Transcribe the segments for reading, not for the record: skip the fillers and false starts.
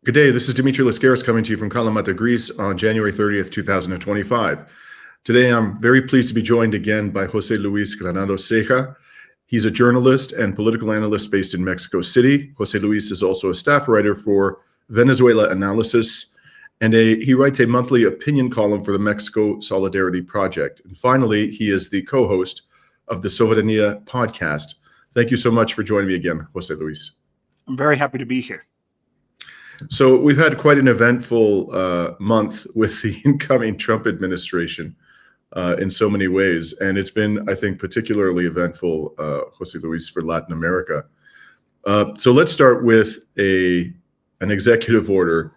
Good day. This is Dimitri Lascaris coming to you from Kalamata, Greece on January 30th, 2025. Today, I'm very pleased to be joined again by José Luis Granados Ceja. He's a journalist and political analyst based in Mexico City. José Luis is also a staff writer for Venezuela Analysis, and he writes a monthly opinion column for the Mexico Solidarity Project. And finally, he is the co-host of the Soberanía podcast. Thank you so much for joining me again, José Luis. I'm very happy to be here. So we've had quite an eventful month with the incoming Trump administration in so many ways. And it's been, I think, particularly eventful, José Luis, for Latin America. So let's start with an executive order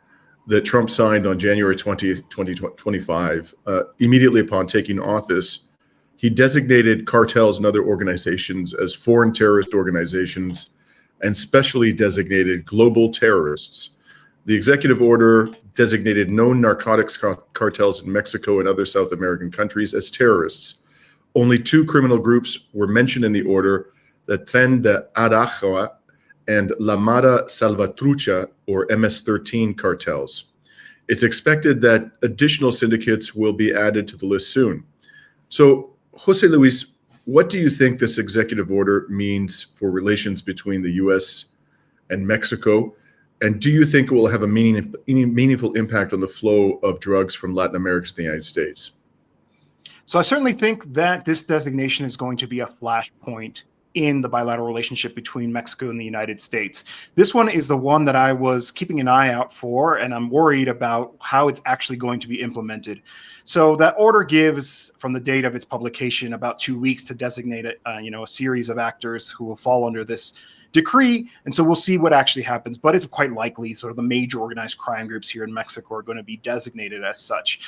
that Trump signed on January 20th, 2025. Immediately upon taking office, he designated cartels and other organizations as foreign terrorist organizations and specially designated global terrorists. The executive order designated known narcotics cartels in Mexico and other South American countries as terrorists. Only two criminal groups were mentioned in the order, the Tren de Aragua and La Mara Salvatrucha, or MS-13 cartels. It's expected that additional syndicates will be added to the list soon. So, José Luis, what do you think this executive order means for relations between the U.S. and Mexico? And do you think it will have a meaningful impact on the flow of drugs from Latin America to the United States? So I certainly think that this designation is going to be a flashpoint in the bilateral relationship between Mexico and the United States. This one is the one that I was keeping an eye out for, and I'm worried about how it's actually going to be implemented. So that order gives, from the date of its publication, about 2 weeks to designate a series of actors who will fall under this decree. And so we'll see what actually happens, but it's quite likely sort of the major organized crime groups here in Mexico are going to be designated as such.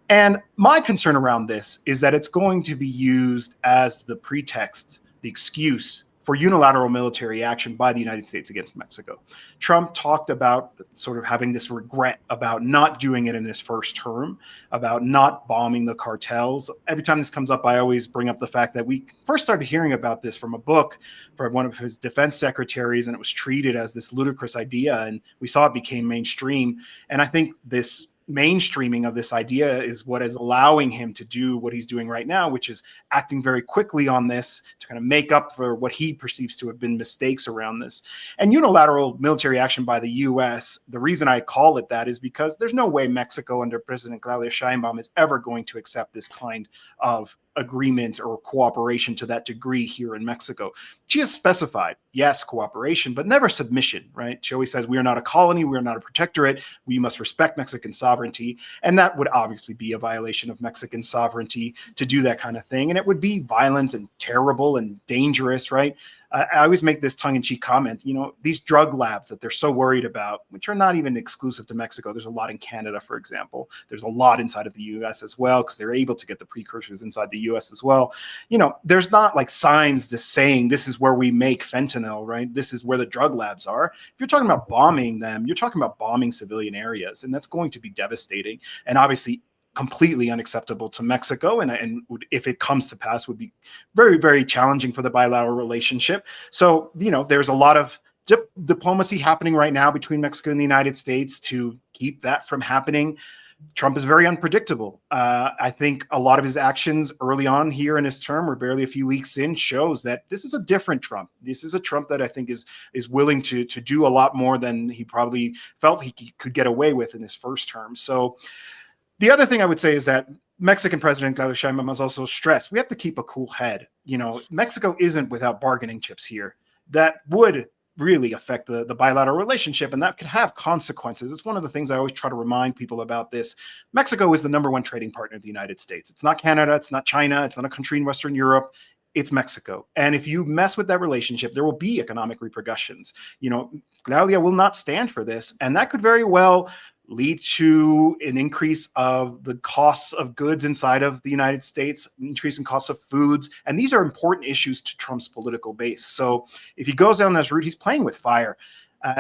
And my concern around this is that it's going to be used as the pretext, the excuse for unilateral military action by the United States against Mexico. Trump talked about sort of having this regret about not doing it in his first term, about not bombing the cartels. Every time this comes up, I always bring up the fact that we first started hearing about this from a book from one of his defense secretaries, and it was treated as this ludicrous idea, and we saw it became mainstream. And I think this mainstreaming of this idea is what is allowing him to do what he's doing right now, which is acting very quickly on this to kind of make up for what he perceives to have been mistakes around this. And unilateral military action by the U.S., the reason I call it that is because there's no way Mexico under President Claudia Sheinbaum is ever going to accept this kind of agreement or cooperation to that degree here in Mexico. She has specified, yes, cooperation, but never submission, right? She always says, we are not a colony, we are not a protectorate, we must respect Mexican sovereignty. And that would obviously be a violation of Mexican sovereignty to do that kind of thing. And it would be violent and terrible and dangerous, right? I always make this tongue-in-cheek comment, these drug labs that they're so worried about, which are not even exclusive to Mexico. There's a lot in Canada, for example. There's a lot inside of the U.S. as well, because they're able to get the precursors inside the U.S. as well. There's not like signs just saying this is where we make fentanyl, right? This is where the drug labs are. If you're talking about bombing them, you're talking about bombing civilian areas, and that's going to be devastating. And obviously, completely unacceptable to Mexico, and if it comes to pass, would be very, very challenging for the bilateral relationship. So, there's a lot of diplomacy happening right now between Mexico and the United States to keep that from happening. Trump is very unpredictable. I think a lot of his actions early on here in his term, or barely a few weeks in, shows that this is a different Trump. This is a Trump that I think is willing to do a lot more than he probably felt he could get away with in his first term. So the other thing I would say is that Mexican President Claudia Sheinbaum has also stressed we have to keep a cool head. Mexico isn't without bargaining chips here. That would really affect the bilateral relationship, and that could have consequences. It's one of the things I always try to remind people about this. Mexico is the number one trading partner of the United States. It's not Canada. It's not China. It's not a country in Western Europe. It's Mexico. And if you mess with that relationship, there will be economic repercussions. Claudia will not stand for this, and that could very well lead to an increase of the costs of goods inside of the United States, increase in costs of foods. And these are important issues to Trump's political base. So if he goes down this route, he's playing with fire.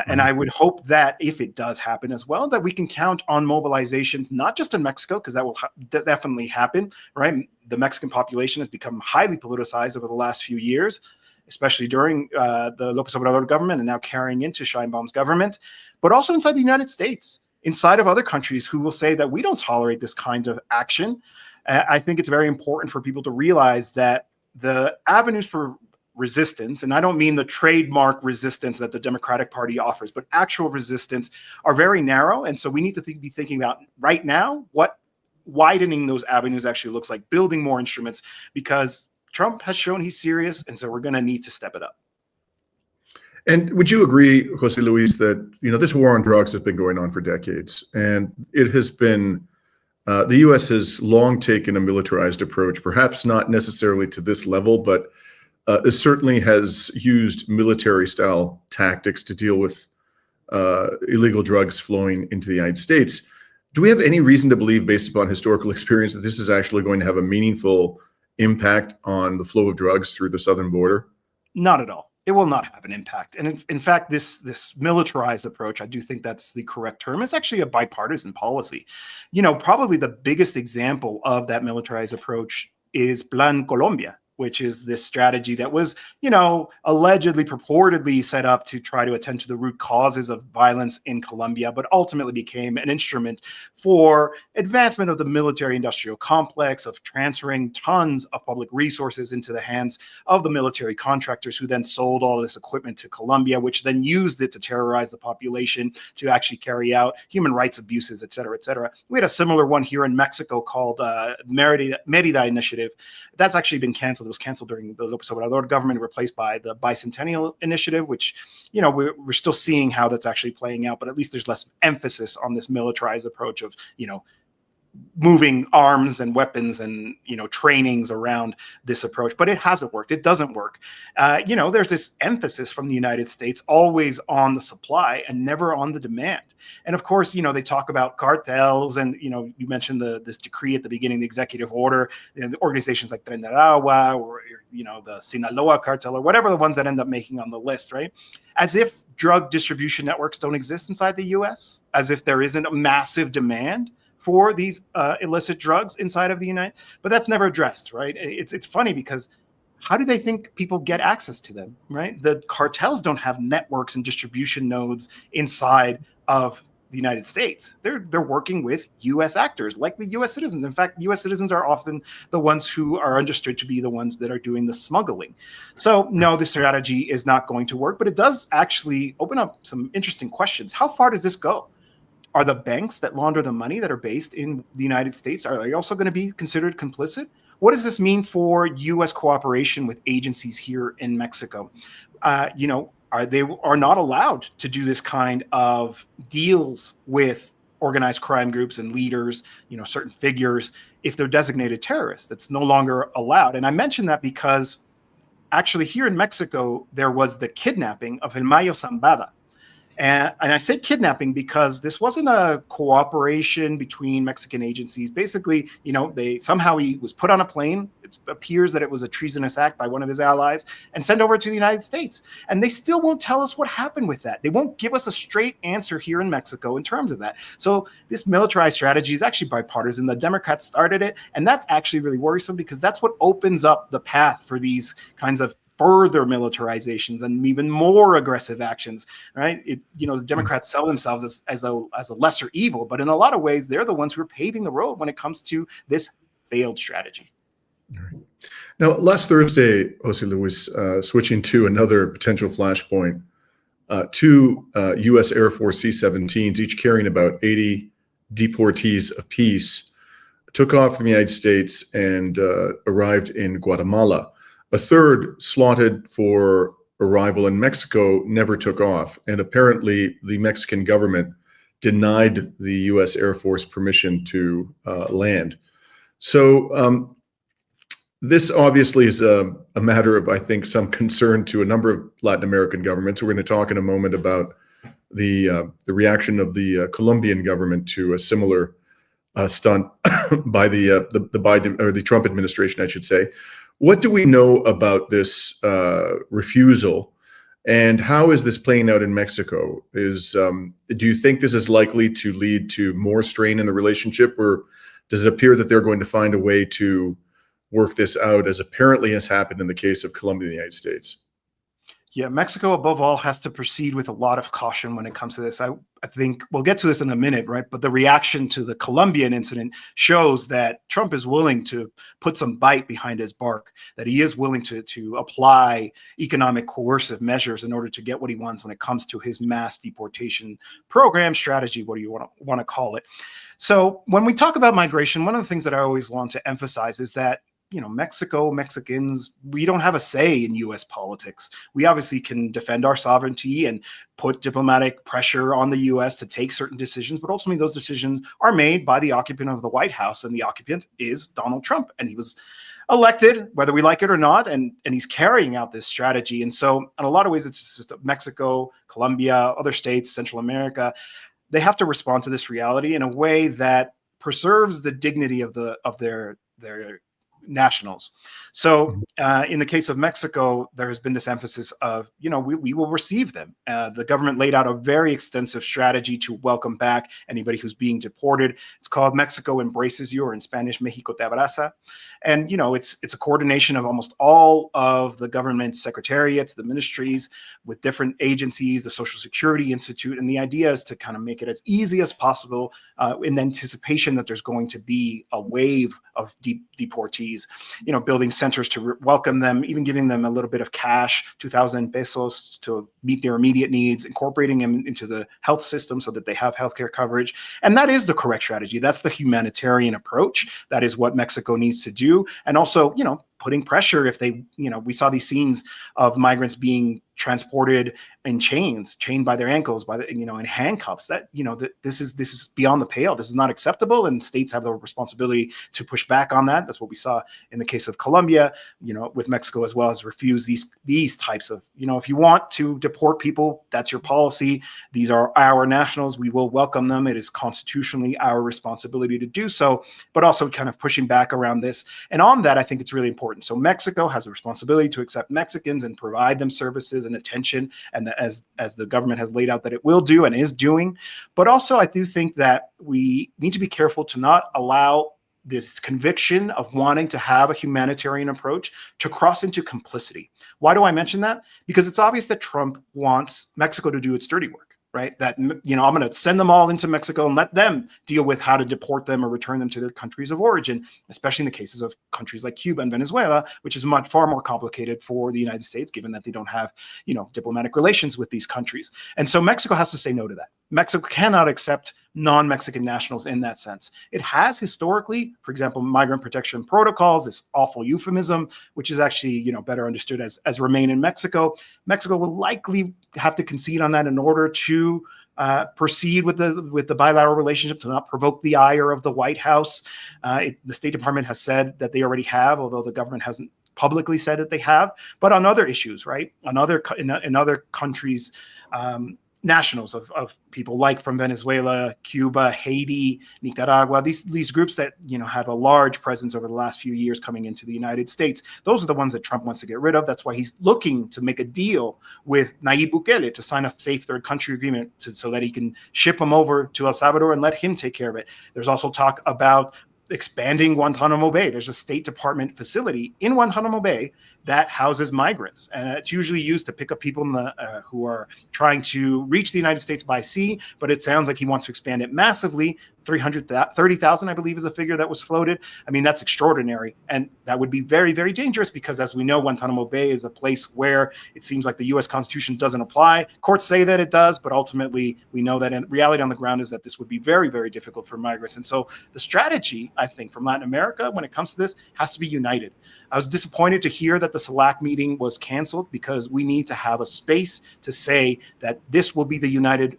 And I would hope that if it does happen as well, that we can count on mobilizations, not just in Mexico, because that will definitely happen, right? The Mexican population has become highly politicized over the last few years, especially during the López Obrador government and now carrying into Sheinbaum's government. but also inside the United States, inside of other countries who will say that we don't tolerate this kind of action. I think it's very important for people to realize that the avenues for resistance, and I don't mean the trademark resistance that the Democratic Party offers, but actual resistance, are very narrow. And so we need to be thinking about right now what widening those avenues actually looks like, building more instruments, because Trump has shown he's serious, and so we're going to need to step it up. And would you agree, José Luis, that this war on drugs has been going on for decades, and it has been the U.S. has long taken a militarized approach, perhaps not necessarily to this level, but it certainly has used military-style tactics to deal with illegal drugs flowing into the United States. Do we have any reason to believe, based upon historical experience, that this is actually going to have a meaningful impact on the flow of drugs through the southern border? Not at all. It will not have an impact. And in fact, this militarized approach, I do think that's the correct term. It's actually a bipartisan policy. Probably the biggest example of that militarized approach is Plan Colombia, which is this strategy that was, allegedly, purportedly set up to try to attend to the root causes of violence in Colombia, but ultimately became an instrument for advancement of the military-industrial complex, of transferring tons of public resources into the hands of the military contractors, who then sold all this equipment to Colombia, which then used it to terrorize the population, to actually carry out human rights abuses, et cetera, et cetera. We had a similar one here in Mexico called Merida Initiative. That's actually been canceled. It was canceled during the López Obrador government, replaced by the Bicentennial Initiative, which, we're still seeing how that's actually playing out, but at least there's less emphasis on this militarized approach of, moving arms and weapons and, trainings around this approach. But it hasn't worked. It doesn't work. There's this emphasis from the United States always on the supply and never on the demand. And of course, they talk about cartels, and, you mentioned this decree at the beginning, the executive order, and the organizations like Tren de Aragua, or, the Sinaloa cartel, or whatever the ones that end up making on the list, right? As if drug distribution networks don't exist inside the US, as if there isn't a massive demand for these illicit drugs inside of the United, but that's never addressed, right? It's funny because how do they think people get access to them, right? The cartels don't have networks and distribution nodes inside of the United States. They're working with U.S. actors, likely U.S. citizens. In fact, U.S. citizens are often the ones who are understood to be the ones that are doing the smuggling. So no, this strategy is not going to work, but it does actually open up some interesting questions. How far does this go? Are the banks that launder the money that are based in the United States, are they also going to be considered complicit? What does this mean for U.S. cooperation with agencies here in Mexico? They are not allowed to do this kind of deals with organized crime groups and leaders, certain figures, if they're designated terrorists. That's no longer allowed. And I mention that because actually here in Mexico, there was the kidnapping of El Mayo Zambada. And I say kidnapping because this wasn't a cooperation between Mexican agencies. Basically, he was put on a plane. It appears that it was a treasonous act by one of his allies and sent over to the United States. And they still won't tell us what happened with that. They won't give us a straight answer here in Mexico in terms of that. So this militarized strategy is actually bipartisan. The Democrats started it. And that's actually really worrisome because that's what opens up the path for these kinds of further militarizations and even more aggressive actions, right? The Democrats sell themselves as a lesser evil, but in a lot of ways, they're the ones who are paving the road when it comes to this failed strategy. Now, last Thursday, José Luis, switching to another potential flashpoint, two U.S. Air Force C-17s, each carrying about 80 deportees apiece, took off from the United States and arrived in Guatemala. A third, slotted for arrival in Mexico, never took off. And apparently the Mexican government denied the U.S. Air Force permission to land. So this obviously is a matter of, I think, some concern to a number of Latin American governments. We're going to talk in a moment about the reaction of the Colombian government to a similar stunt by the Biden, or the Trump administration, I should say. What do we know about this refusal, and how is this playing out in Mexico? Do you think this is likely to lead to more strain in the relationship, or does it appear that they're going to find a way to work this out, as apparently has happened in the case of Colombia and the United States? Yeah, Mexico, above all, has to proceed with a lot of caution when it comes to this. I think we'll get to this in a minute, right? But the reaction to the Colombian incident shows that Trump is willing to put some bite behind his bark, that he is willing to apply economic coercive measures in order to get what he wants when it comes to his mass deportation program, strategy, what do you want to call it. So when we talk about migration, one of the things that I always want to emphasize is that Mexico, Mexicans, we don't have a say in U.S. politics. We obviously can defend our sovereignty and put diplomatic pressure on the U.S. to take certain decisions, but ultimately those decisions are made by the occupant of the White House, and the occupant is Donald Trump, and he was elected, whether we like it or not, and he's carrying out this strategy. And so in a lot of ways, it's just Mexico, Colombia, other states, Central America, they have to respond to this reality in a way that preserves the dignity of their nationals. So in the case of Mexico, there has been this emphasis of, we will receive them. The government laid out a very extensive strategy to welcome back anybody who's being deported. It's called Mexico Embraces You, or in Spanish, México Te Abraza. And, it's a coordination of almost all of the government secretariats, the ministries, with different agencies, the Social Security Institute. And the idea is to kind of make it as easy as possible in anticipation that there's going to be a wave of deportees, building centers to welcome them, even giving them a little bit of cash, 2,000 pesos to meet their immediate needs, incorporating them into the health system so that they have healthcare coverage. And that is the correct strategy. That's the humanitarian approach. That is what Mexico needs to do. And also, putting pressure if they, we saw these scenes of migrants being transported in chains, chained by their ankles, in handcuffs. That, this is beyond the pale. This is not acceptable, and states have the responsibility to push back on that. That's what we saw in the case of Colombia, with Mexico as well, as refuse these types of, if you want to deport people, that's your policy. These are our nationals. We will welcome them. It is constitutionally our responsibility to do so, but also kind of pushing back around this. And on that, I think it's really important. So Mexico has a responsibility to accept Mexicans and provide them services and attention, and as the government has laid out that it will do and is doing. But also, I do think that we need to be careful to not allow this conviction of wanting to have a humanitarian approach to cross into complicity. Why do I mention that? Because it's obvious that Trump wants Mexico to do its dirty work. Right? That, I'm going to send them all into Mexico and let them deal with how to deport them or return them to their countries of origin, especially in the cases of countries like Cuba and Venezuela, which is far more complicated for the United States, given that they don't have, diplomatic relations with these countries. And so Mexico has to say no to that. Mexico cannot accept non-Mexican nationals in that sense. It has historically, for example, migrant protection protocols, this awful euphemism, which is actually, better understood as remain in Mexico. Mexico will likely have to concede on that in order to proceed with the bilateral relationship, to not provoke the ire of the White House. The State Department has said that they already have, although the government hasn't publicly said that they have. But on other issues, right, in other countries, nationals of people like from Venezuela, Cuba, Haiti, Nicaragua, these groups that have a large presence over the last few years coming into the United States. Those are the ones that Trump wants to get rid of. That's why he's looking to make a deal with Nayib Bukele to sign a safe third country agreement so that he can ship them over to El Salvador and let him take care of it. There's also talk about expanding Guantanamo Bay. There's a State Department facility in Guantanamo Bay that houses migrants, and it's usually used to pick up people who are trying to reach the United States by sea. But it sounds like he wants to expand it massively. 330,000, I believe, is a figure that was floated. I mean, that's extraordinary, and that would be very, very dangerous because, as we know, Guantanamo Bay is a place where it seems like the U.S. Constitution doesn't apply. Courts say that it does, but ultimately, we know that in reality on the ground is that this would be very, very difficult for migrants. And so, the strategy, I think, from Latin America when it comes to this has to be united. I was disappointed to hear that the SELAC meeting was canceled because we need to have a space to say that this will be the united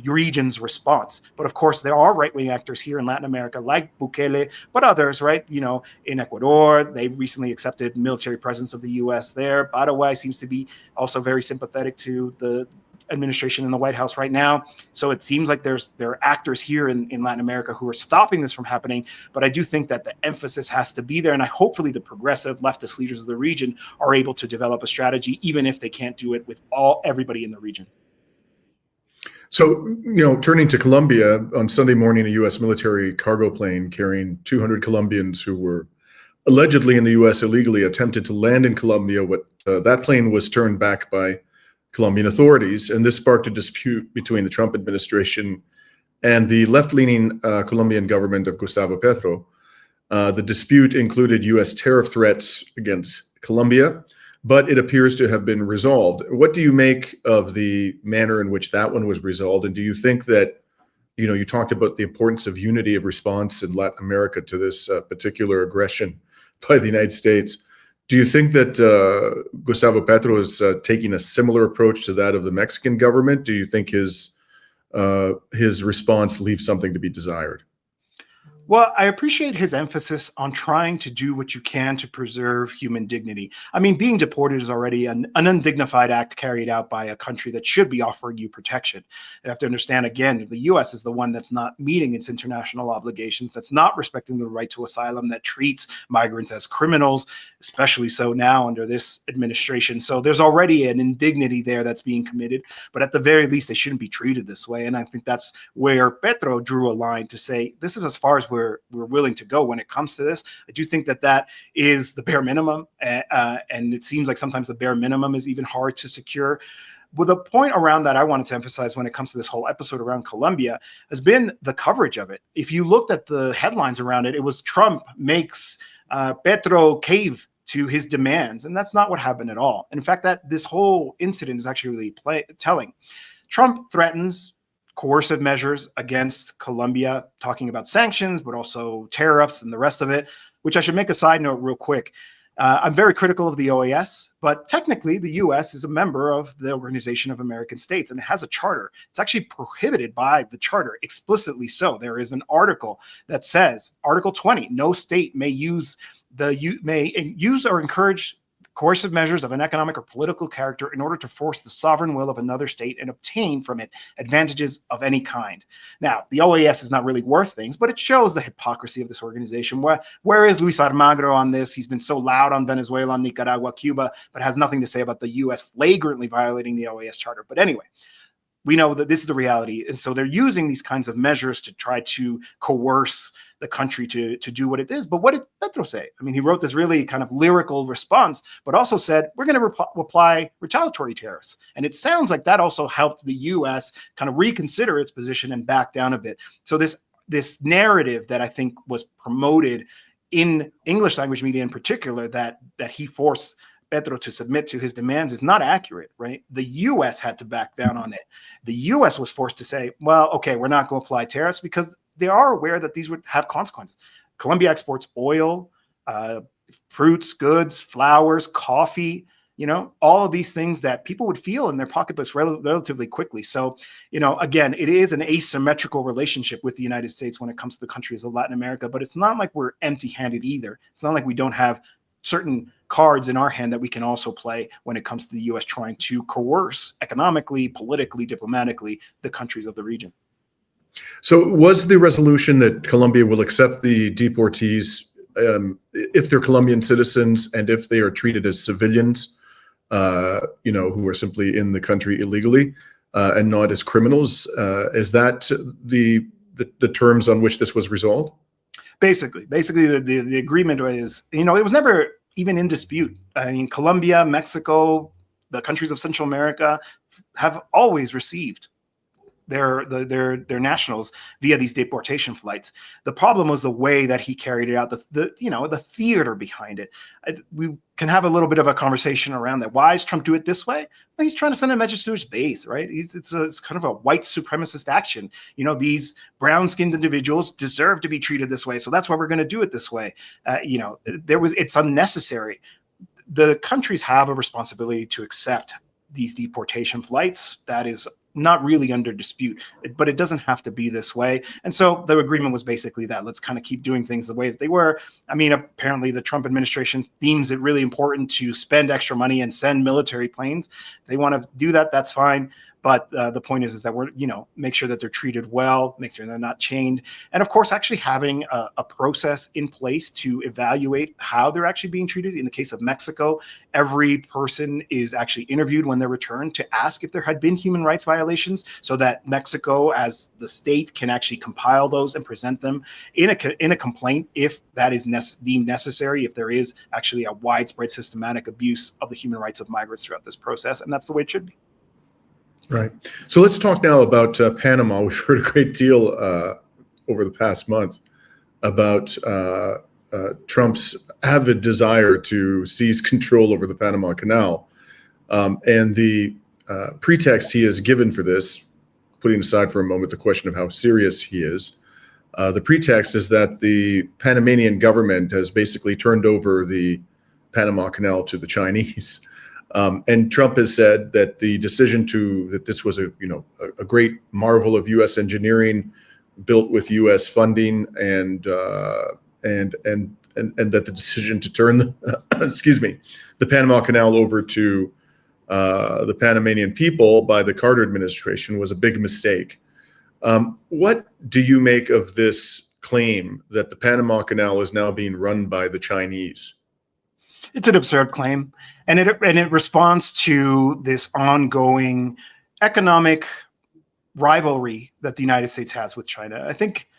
region's response. But of course, there are right-wing actors here in Latin America like Bukele, but others, right? In Ecuador, they recently accepted military presence of the U.S. there. Paraguay seems to be also very sympathetic to the administration in the White House right now. So it seems like there are actors here in Latin America who are stopping this from happening. But I do think that the emphasis has to be there. And hopefully the progressive leftist leaders of the region are able to develop a strategy, even if they can't do it with everybody in the region. So, turning to Colombia, on Sunday morning, a U.S. military cargo plane carrying 200 Colombians who were allegedly in the U.S. illegally attempted to land in Colombia. That plane was turned back by Colombian authorities. And this sparked a dispute between the Trump administration and the left-leaning Colombian government of Gustavo Petro. The dispute included U.S. tariff threats against Colombia, but it appears to have been resolved. What do you make of the manner in which that one was resolved? And do you think that, you talked about the importance of unity of response in Latin America to this particular aggression by the United States. Do you think that Gustavo Petro is taking a similar approach to that of the Mexican government? Do you think his response leaves something to be desired? Well, I appreciate his emphasis on trying to do what you can to preserve human dignity. I mean, being deported is already an undignified act carried out by a country that should be offering you protection. You have to understand, again, the U.S. is the one that's not meeting its international obligations, that's not respecting the right to asylum, that treats migrants as criminals, especially so now under this administration. So there's already an indignity there that's being committed, but at the very least, they shouldn't be treated this way. And I think that's where Petro drew a line to say, this is as far as we're willing to go when it comes to this. I do think that is the bare minimum, and it seems like sometimes the bare minimum is even hard to secure. But the point around that I wanted to emphasize when it comes to this whole episode around Colombia has been the coverage of it. If you looked at the headlines around it, it was Trump makes Petro cave to his demands, and that's not what happened at all. And in fact, that this whole incident is actually really telling. Trump threatens coercive measures against Colombia, talking about sanctions, but also tariffs and the rest of it, which I should make a side note real quick. I'm very critical of the OAS, but technically the U.S. is a member of the Organization of American States, and it has a charter. It's actually prohibited by the charter, explicitly so. There is an article that says, Article 20, no state may use or encourage coercive measures of an economic or political character in order to force the sovereign will of another state and obtain from it advantages of any kind. Now, the OAS is not really worth things, but it shows the hypocrisy of this organization. Where is Luis Almagro on this? He's been so loud on Venezuela, Nicaragua, Cuba, but has nothing to say about the U.S. flagrantly violating the OAS charter. But anyway, we know that this is the reality. And so they're using these kinds of measures to try to coerce the country to do what it is. But what did Petro say? I mean, he wrote this really kind of lyrical response, but also said, we're going to apply retaliatory tariffs. And it sounds like that also helped the U.S. kind of reconsider its position and back down a bit. So this narrative that I think was promoted in English language media in particular, that he forced Petro to submit to his demands is not accurate, right? The U.S. had to back down on it. The U.S. was forced to say, well, okay, we're not going to apply tariffs because they are aware that these would have consequences. Colombia exports oil, fruits, goods, flowers, coffee, all of these things that people would feel in their pocketbooks relatively quickly. So, again, it is an asymmetrical relationship with the United States when it comes to the countries of Latin America, but it's not like we're empty-handed either. It's not like we don't have certain cards in our hand that we can also play when it comes to the U.S. trying to coerce economically, politically, diplomatically the countries of the region. So was the resolution that Colombia will accept the deportees if they're Colombian citizens and if they are treated as civilians, who are simply in the country illegally and not as criminals? Is that the terms on which this was resolved? Basically, the agreement is, it was never even in dispute. I mean, Colombia, Mexico, the countries of Central America have always received their nationals via these deportation flights. The problem was the way that he carried it out, the theater behind it. We can have a little bit of a conversation around that. Why does Trump do it this way? Well, he's trying to send a message to his base, right? It's kind of a white supremacist action. These brown-skinned individuals deserve to be treated this way, so that's why we're going to do it this way. It's unnecessary. The countries have a responsibility to accept these deportation flights. That is not really under dispute, but it doesn't have to be this way. And so the agreement was basically that. Let's kind of keep doing things the way that they were. I mean, apparently the Trump administration deems it really important to spend extra money and send military planes. If they want to do that, that's fine. But the point is that we're, make sure that they're treated well, make sure they're not chained. And of course, actually having a process in place to evaluate how they're actually being treated. In the case of Mexico, every person is actually interviewed when they're returned to ask if there had been human rights violations, so that Mexico as the state can actually compile those and present them in a complaint if that is deemed necessary, if there is actually a widespread systematic abuse of the human rights of migrants throughout this process. And that's the way it should be. Right. So let's talk now about Panama. We've heard a great deal over the past month about Trump's avid desire to seize control over the Panama Canal. And the pretext he has given for this, putting aside for a moment the question of how serious he is, the pretext is that the Panamanian government has basically turned over the Panama Canal to the Chinese. And Trump has said that the decision that this was a great marvel of U.S. engineering, built with U.S. funding, and that the decision to turn the Panama Canal over to the Panamanian people by the Carter administration was a big mistake. What do you make of this claim that the Panama Canal is now being run by the Chinese? It's an absurd claim, and it responds to this ongoing economic rivalry that the United States has with China. I think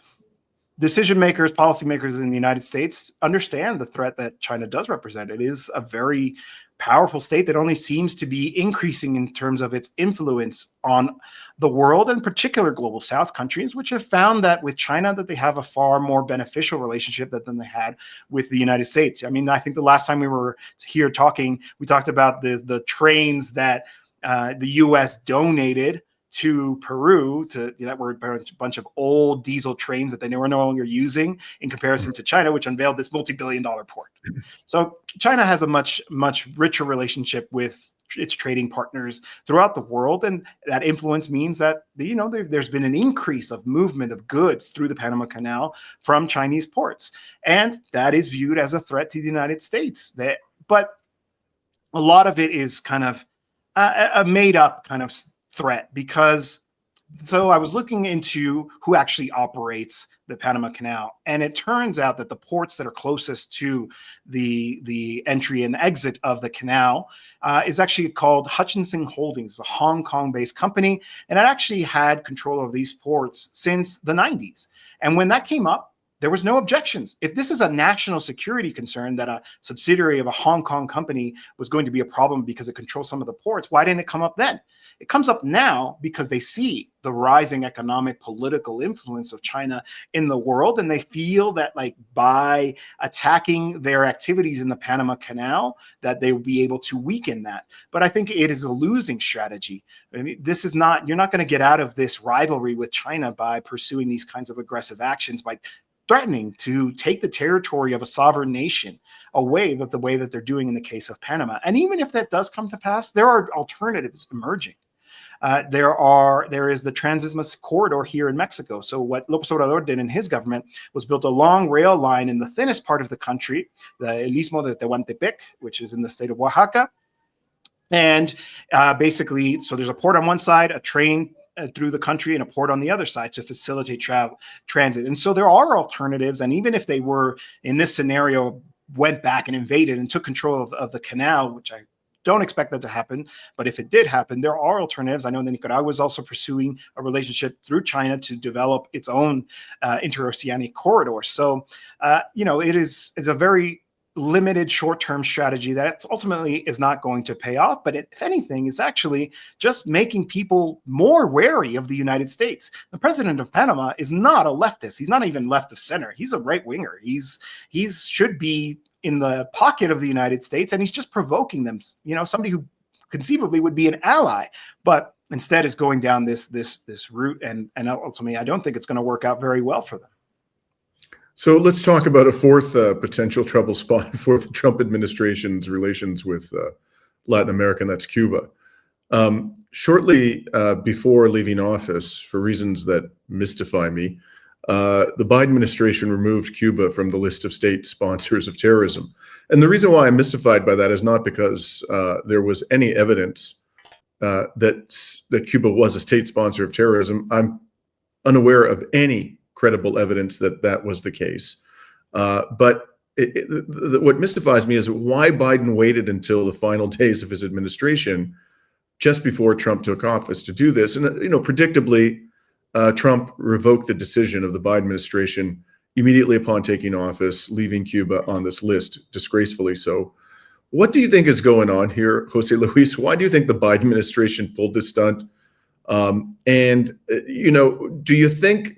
decision makers, policymakers in the United States understand the threat that China does represent. It is a very powerful state that only seems to be increasing in terms of its influence on the world, and particular global South countries, which have found that with China that they have a far more beneficial relationship than they had with the United States. I mean, I think the last time we were here talking, we talked about the trains that the U.S. donated to Peru that were a bunch of old diesel trains that they were no longer using, in comparison to China, which unveiled this multi-billion-dollar port. So China has a much richer relationship with its trading partners throughout the world, and that influence means that there's been an increase of movement of goods through the Panama Canal from Chinese ports, and that is viewed as a threat to the United States. But a lot of it is kind of a made-up kind of threat, because I was looking into who actually operates the Panama Canal, and it turns out that the ports that are closest to the entry and exit of the canal is actually called Hutchinson Holdings, a Hong Kong-based company, and it actually had control of these ports since the 90s. And when that came up, there was no objections. If this is a national security concern, that a subsidiary of a Hong Kong company was going to be a problem because it controls some of the ports, why didn't it come up then? It comes up now because they see the rising economic political influence of China in the world, and they feel that, like, by attacking their activities in the Panama Canal, that they will be able to weaken that. But I think it is a losing strategy. I mean, you're not going to get out of this rivalry with China by pursuing these kinds of aggressive actions, by threatening to take the territory of a sovereign nation away, the way that they're doing in the case of Panama. And even if that does come to pass, there are alternatives emerging. There is the Transisthmus corridor here in Mexico. So what López Obrador did in his government was built a long rail line in the thinnest part of the country, the Istmo de Tehuantepec, which is in the state of Oaxaca. And basically, so there's a port on one side, a train through the country, and a port on the other side to facilitate transit. And so there are alternatives. And even if they were, in this scenario, went back and invaded and took control of the canal, which I don't expect that to happen, but if it did happen, there are alternatives. I know that Nicaragua is also pursuing a relationship through China to develop its own interoceanic corridor. So, it is a very limited short-term strategy that ultimately is not going to pay off, but if anything, is actually just making people more wary of the United States. The president of Panama is not a leftist. He's not even left of center. He's a right-winger. He should be in the pocket of the United States, and he's just provoking them. Somebody who conceivably would be an ally, but instead is going down this route, and ultimately, I don't think it's going to work out very well for them. So let's talk about a fourth potential trouble spot for the Trump administration's relations with Latin America, and that's Cuba. Shortly before leaving office, for reasons that mystify me, the Biden administration removed Cuba from the list of state sponsors of terrorism. And the reason why I'm mystified by that is not because there was any evidence that Cuba was a state sponsor of terrorism. I'm unaware of any credible evidence that was the case. But what mystifies me is why Biden waited until the final days of his administration, just before Trump took office, to do this. And, predictably, Trump revoked the decision of the Biden administration immediately upon taking office, leaving Cuba on this list, disgracefully so. What do you think is going on here, José Luis? Why do you think the Biden administration pulled this stunt? Do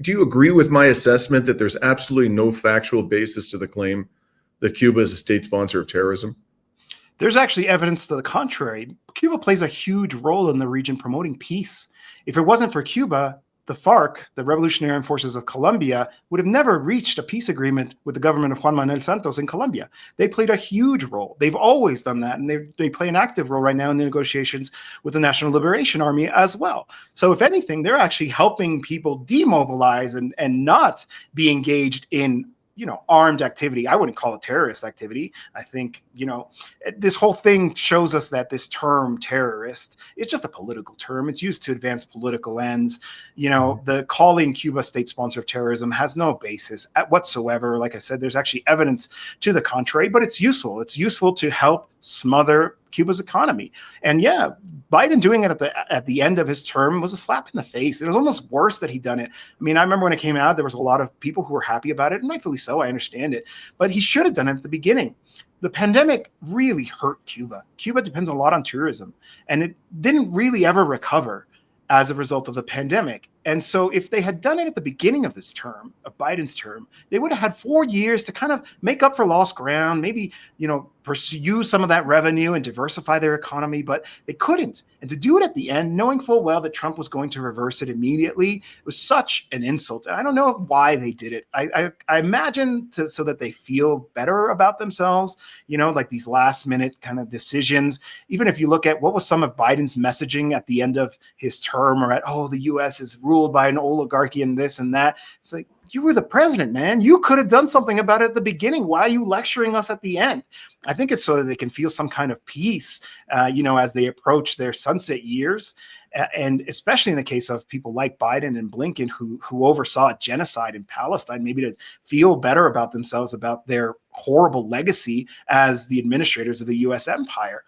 you agree with my assessment that there's absolutely no factual basis to the claim that Cuba is a state sponsor of terrorism? There's actually evidence to the contrary. Cuba plays a huge role in the region promoting peace. If it wasn't for Cuba, the FARC, the Revolutionary Forces of Colombia, would have never reached a peace agreement with the government of Juan Manuel Santos in Colombia. They played a huge role. They've always done that, and they play an active role right now in the negotiations with the National Liberation Army as well. So if anything, they're actually helping people demobilize and not be engaged in armed activity. I wouldn't call it terrorist activity. I think, this whole thing shows us that this term terrorist is just a political term. It's used to advance political ends. The calling Cuba state sponsor of terrorism has no basis whatsoever. Like I said, there's actually evidence to the contrary, but it's useful. It's useful to help smother Cuba's economy. And yeah, Biden doing it at the end of his term was a slap in the face. It was almost worse that he done it. I mean, I remember when it came out, there was a lot of people who were happy about it, and rightfully so. I understand it, but he should have done it at the beginning. The pandemic really hurt Cuba. Cuba depends a lot on tourism, and it didn't really ever recover as a result of the pandemic. And so if they had done it at the beginning of this term, of Biden's term, they would have had 4 years to kind of make up for lost ground, maybe, pursue some of that revenue and diversify their economy, but they couldn't. And to do it at the end, knowing full well that Trump was going to reverse it immediately, it was such an insult. And I don't know why they did it. I imagine so that they feel better about themselves, like these last minute kind of decisions. Even if you look at what was some of Biden's messaging at the end of his term, or the U.S. is ruled by an oligarchy and this and that. It's like, you were the president, man. You could have done something about it at the beginning. Why are you lecturing us at the end? I think it's so that they can feel some kind of peace, as they approach their sunset years. And especially in the case of people like Biden and Blinken, who oversaw a genocide in Palestine, maybe to feel better about themselves, about their horrible legacy as the administrators of the U.S. empire.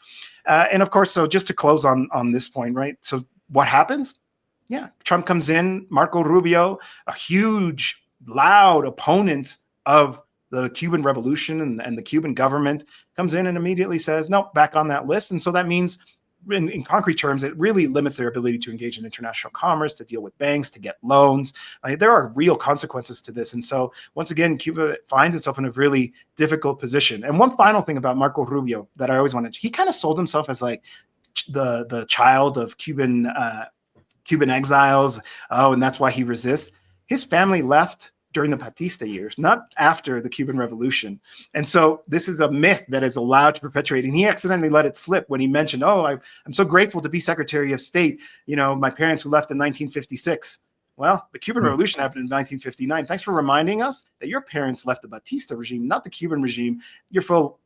And of course, so just to close on this point, right? So what happens? Yeah, Trump comes in, Marco Rubio, a huge, loud opponent of the Cuban Revolution and the Cuban government, comes in and immediately says, no, back on that list. And so that means, in concrete terms, it really limits their ability to engage in international commerce, to deal with banks, to get loans. There are real consequences to this. And so once again, Cuba finds itself in a really difficult position. And one final thing about Marco Rubio that I always wanted, he kind of sold himself as like the child of Cuban exiles. Oh, and that's why he resists. His family left during the Batista years, not after the Cuban Revolution. And so this is a myth that is allowed to perpetuate. And he accidentally let it slip when he mentioned, I'm so grateful to be Secretary of State. My parents who left in 1956. Well, the Cuban Revolution happened in 1959. Thanks for reminding us that your parents left the Batista regime, not the Cuban regime. You're full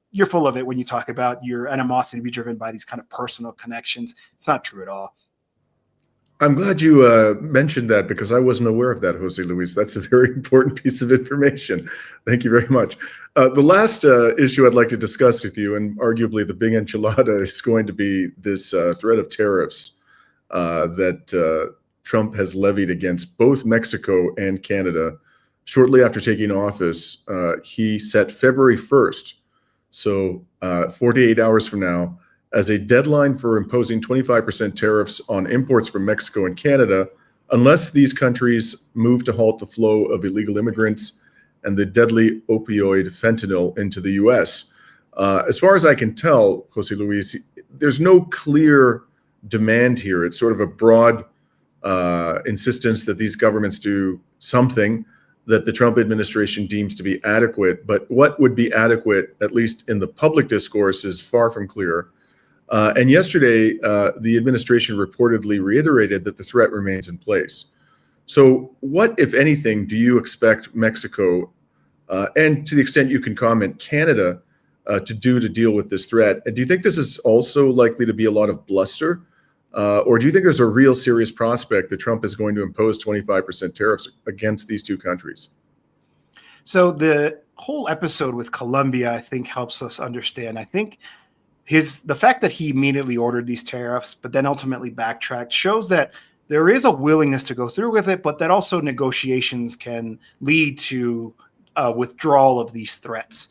of it when you talk about your animosity to be driven by these kind of personal connections. It's not true at all. I'm glad you mentioned that, because I wasn't aware of that, Jose Luis. That's a very important piece of information. Thank you very much. The last issue I'd like to discuss with you, and arguably the big enchilada, is going to be this threat of tariffs that Trump has levied against both Mexico and Canada. Shortly after taking office, he set February 1st, so 48 hours from now, as a deadline for imposing 25% tariffs on imports from Mexico and Canada, unless these countries move to halt the flow of illegal immigrants and the deadly opioid fentanyl into the U.S. As far as I can tell, Jose Luis, there's no clear demand here. It's sort of a broad insistence that these governments do something that the Trump administration deems to be adequate. But what would be adequate, at least in the public discourse, is far from clear. And yesterday, the administration reportedly reiterated that the threat remains in place. So what, if anything, do you expect Mexico, and to the extent you can comment, Canada, to do to deal with this threat? And do you think this is also likely to be a lot of bluster? Or do you think there's a real serious prospect that Trump is going to impose 25% tariffs against these two countries? So the whole episode with Colombia, I think, helps us understand. I think the fact that he immediately ordered these tariffs, but then ultimately backtracked, shows that there is a willingness to go through with it, but that also negotiations can lead to withdrawal of these threats.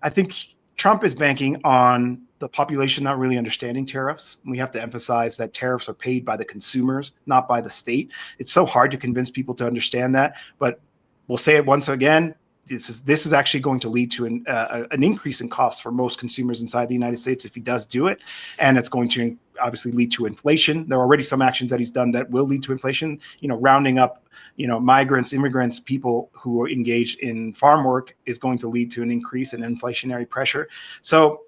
I think Trump is banking on the population not really understanding tariffs. We have to emphasize that tariffs are paid by the consumers, not by the state. It's so hard to convince people to understand that, but we'll say it once again. This is actually going to lead to an increase in costs for most consumers inside the United States if he does do it, and it's going to obviously lead to inflation. There are already some actions that he's done that will lead to inflation. Rounding up, migrants, immigrants, people who are engaged in farm work is going to lead to an increase in inflationary pressure. So,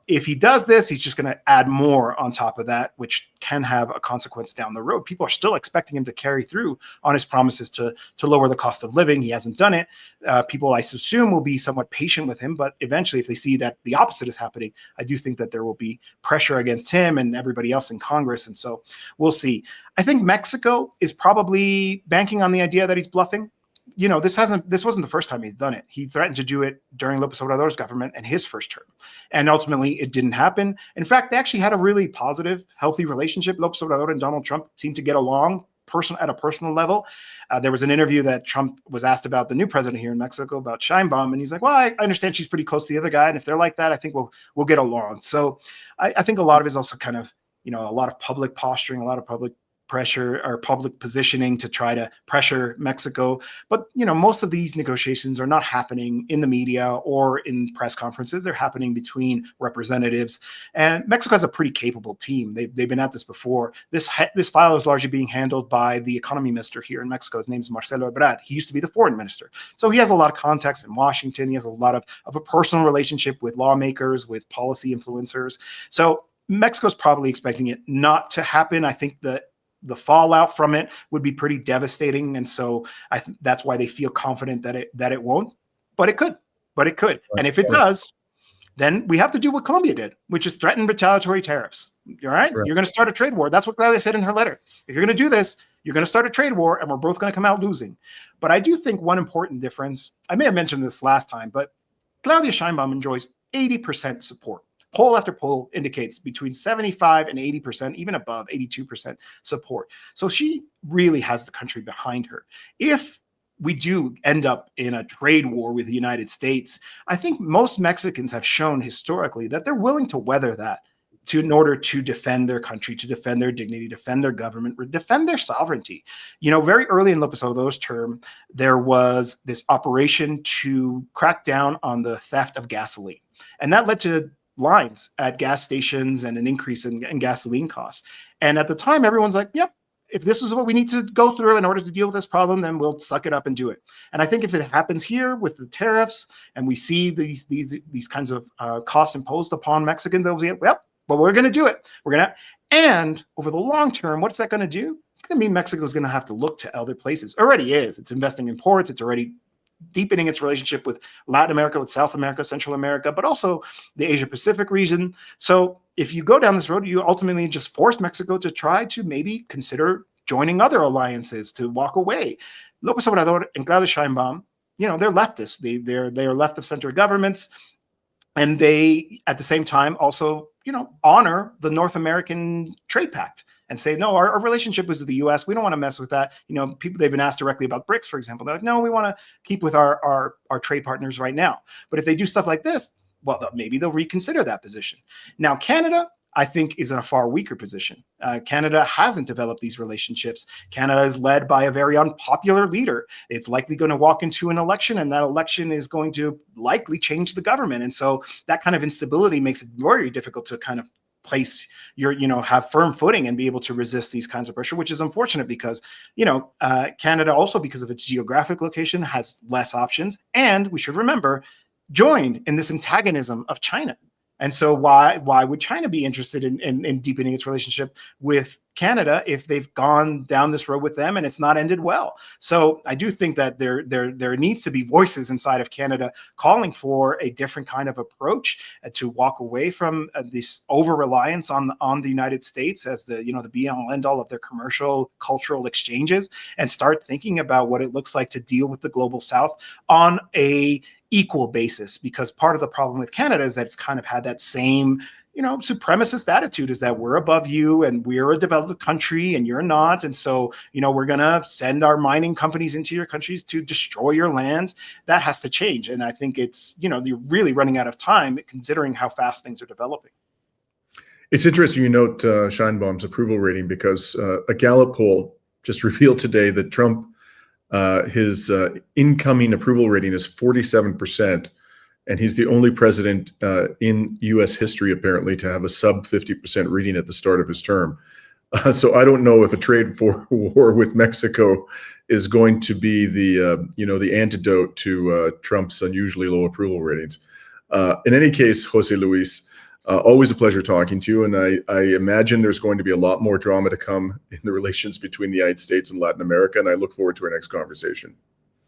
if he does this, he's just going to add more on top of that, which can have a consequence down the road. People are still expecting him to carry through on his promises to lower the cost of living. He hasn't done it. People, I assume, will be somewhat patient with him, but eventually, if they see that the opposite is happening, I do think that there will be pressure against him and everybody else in Congress. And so we'll see. I think Mexico is probably banking on the idea that he's bluffing. This wasn't the first time he's done it. He threatened to do it during López Obrador's government and his first term. And ultimately it didn't happen. In fact, they actually had a really positive, healthy relationship. López Obrador and Donald Trump seemed to get along at a personal level. There was an interview that Trump was asked about the new president here in Mexico, about Sheinbaum. And he's like, well, I understand she's pretty close to the other guy. And if they're like that, I think we'll get along. So I think a lot of it is also kind of, a lot of public posturing, a lot of public pressure or public positioning to try to pressure Mexico. But, most of these negotiations are not happening in the media or in press conferences. They're happening between representatives. And Mexico has a pretty capable team. They've been at this before. This file is largely being handled by the economy minister here in Mexico. His name is Marcelo Ebrard. He used to be the foreign minister. So he has a lot of contacts in Washington. He has a lot of a personal relationship with lawmakers, with policy influencers. So Mexico's probably expecting it not to happen. I think that the fallout from it would be pretty devastating. And so I think that's why they feel confident that it won't, but it could. And if it does, then we have to do what Colombia did, which is threaten retaliatory tariffs. All right. You're going to start a trade war. That's what Claudia said in her letter. If you're going to do this, you're going to start a trade war and we're both going to come out losing. But I do think one important difference, I may have mentioned this last time, but Claudia Sheinbaum enjoys 80% support. Poll after poll indicates between 75 and 80%, even above 82% support. So she really has the country behind her. If we do end up in a trade war with the United States, I think most Mexicans have shown historically that they're willing to weather that in order to defend their country, to defend their dignity, defend their government, defend their sovereignty. Very early in López Obrador's term, there was this operation to crack down on the theft of gasoline. And that led to lines at gas stations and an increase in gasoline costs. And at the time, everyone's like, yep, if this is what we need to go through in order to deal with this problem, then we'll suck it up and do it. And I think if it happens here with the tariffs and we see these kinds of costs imposed upon Mexicans, they'll be, well, but we're going to do it. And over the long term, what's that going to do? It's going to mean Mexico's going to have to look to other places. Already is. It's investing in ports. It's already deepening its relationship with Latin America, with South America, Central America, but also the Asia Pacific region. So if you go down this road, you ultimately just force Mexico to try to maybe consider joining other alliances, to walk away. López Obrador and Claudia Sheinbaum, they're leftists. They are left of center governments. And they, at the same time, also, honor the North American Trade Pact and say, no, our relationship was with the U.S. We don't want to mess with that. People, they've been asked directly about BRICS, for example. They're like, no, we want to keep with our trade partners right now. But if they do stuff like this, well, maybe they'll reconsider that position. Now, Canada, I think, is in a far weaker position. Canada hasn't developed these relationships. Canada is led by a very unpopular leader. It's likely going to walk into an election, and that election is going to likely change the government. And so that kind of instability makes it very difficult to kind of place have firm footing and be able to resist these kinds of pressure, which is unfortunate because, Canada also, because of its geographic location, has less options. And we should remember, joined in this antagonism of China. And so why would China be interested in deepening its relationship with Canada if they've gone down this road with them and it's not ended well? So I do think that there needs to be voices inside of Canada calling for a different kind of approach to walk away from this over-reliance on the United States as the be-all and end-all of their commercial, cultural exchanges, and start thinking about what it looks like to deal with the global South on a equal basis, because part of the problem with Canada is that it's kind of had that same, supremacist attitude, is that we're above you and we're a developed country and you're not. And so, we're going to send our mining companies into your countries to destroy your lands. That has to change. And I think it's, you're really running out of time considering how fast things are developing. It's interesting you note Scheinbaum's approval rating because a Gallup poll just revealed today that Trump, his incoming approval rating is 47%, and he's the only president in U.S. history apparently to have a sub 50% reading at the start of his term. So I don't know if a trade war with Mexico is going to be the antidote to Trump's unusually low approval ratings. In any case, José Luis, always a pleasure talking to you, and I imagine there's going to be a lot more drama to come in the relations between the United States and Latin America, and I look forward to our next conversation.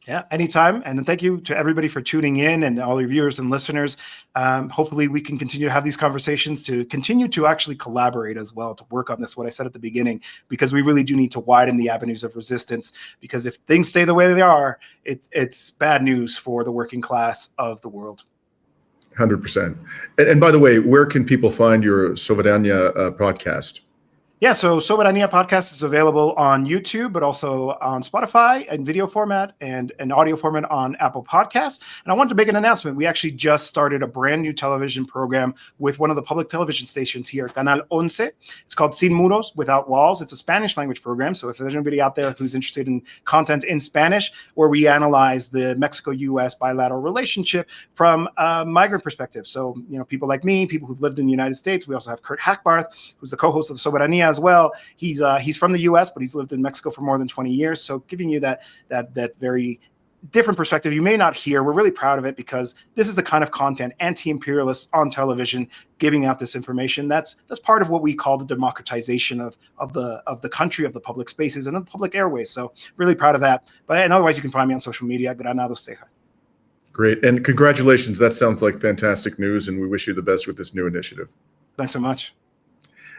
Yeah, anytime. And thank you to everybody for tuning in and all your viewers and listeners. Hopefully we can continue to have these conversations, to continue to actually collaborate as well, to work on this, what I said at the beginning, because we really do need to widen the avenues of resistance, because if things stay the way they are, it's bad news for the working class of the world. 100%. And by the way, where can people find your Soberanía podcast? Yeah, so Soberanía podcast is available on YouTube, but also on Spotify in video format and an audio format on Apple Podcasts. And I wanted to make an announcement. We actually just started a brand new television program with one of the public television stations here, Canal 11. It's called Sin Muros, Without Walls. It's a Spanish language program. So if there's anybody out there who's interested in content in Spanish, where we analyze the Mexico-U.S. bilateral relationship from a migrant perspective. So, people like me, people who've lived in the United States. We also have Kurt Hackbarth, who's the co-host of the Soberanía as well. He's from the U.S., but he's lived in Mexico for more than 20 years. So giving you that very different perspective you may not hear. We're really proud of it because this is the kind of content, anti-imperialists on television giving out this information. That's part of what we call the democratization of the country, of the public spaces and of the public airways. So really proud of that. And otherwise, you can find me on social media, Granados Ceja. Great. And congratulations. That sounds like fantastic news, and we wish you the best with this new initiative. Thanks so much.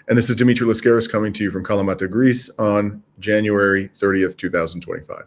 And this is Dimitri Lascaris coming to you from Kalamata, Greece on January 30th, 2025.